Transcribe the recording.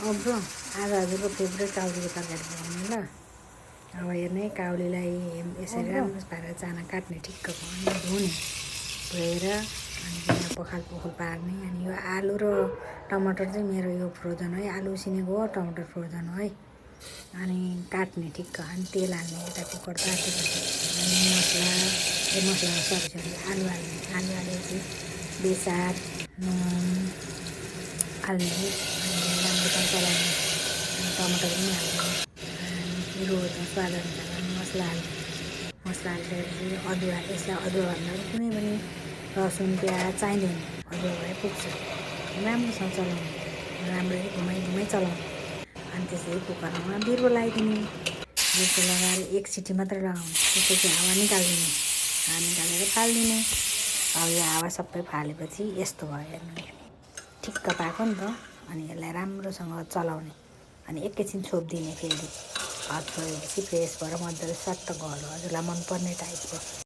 अब ब्रो आज हजुरको फेभरेट काउलीको तरकारी बनाउनु ल। अब हेर्ने काउलीलाई यसरी राम्रो पारेर चाना काट्ने ठिक्कको अनि धुने धोएर अनि यहाँ पखाल पोखल पार्ने। अनि यो आलु र टमाटर चाहिँ मेरो यो फ्रोजन है, आलु उसिनेको हो, टमाटर फ्रोजन हो है। अनि काट्ने ठिक्क अनि तेल हाल्ने, यता कुकर तातेपछि अनि मसला सरी आलु हाल्ने। आलु हालेपछि बेसार नुन हाल्ने अनि राम्रोसँग चलाउने। अनि टमाटर पनि हाल्ने अनि पिरो स्वाद अनुसार अनि मसला हाल्ने। मसला हालिसकेपछि अदुवा, यसलाई अदुवा भन्दा कुनै पनि लसुन प्याज चाहिँदैन, अदुवा भए पुग्छ। राम्रोसँग चलाउने, राम्ररी घुमाइ चलाउने। अनि त्यसरी कुकरमा बिर्को लगाइदिने। बिर्को लगाएर एक सिटी मात्रै लगाउने, त्यसपछि हावा निकालिदिने। हावा निकालेर फालिदिने। अब यो हावा सबै फालेपछि यस्तो भयो हेर्नु, ठिक्क पाएको नि त। अनि यसलाई राम्रोसँग चलाउने अनि एकैछिन छोपिदिने। फेरि हात छोपेपछि फ्रेस भएर मजाले सट्ट गयो। हजुरलाई मनपर्ने टाइपको।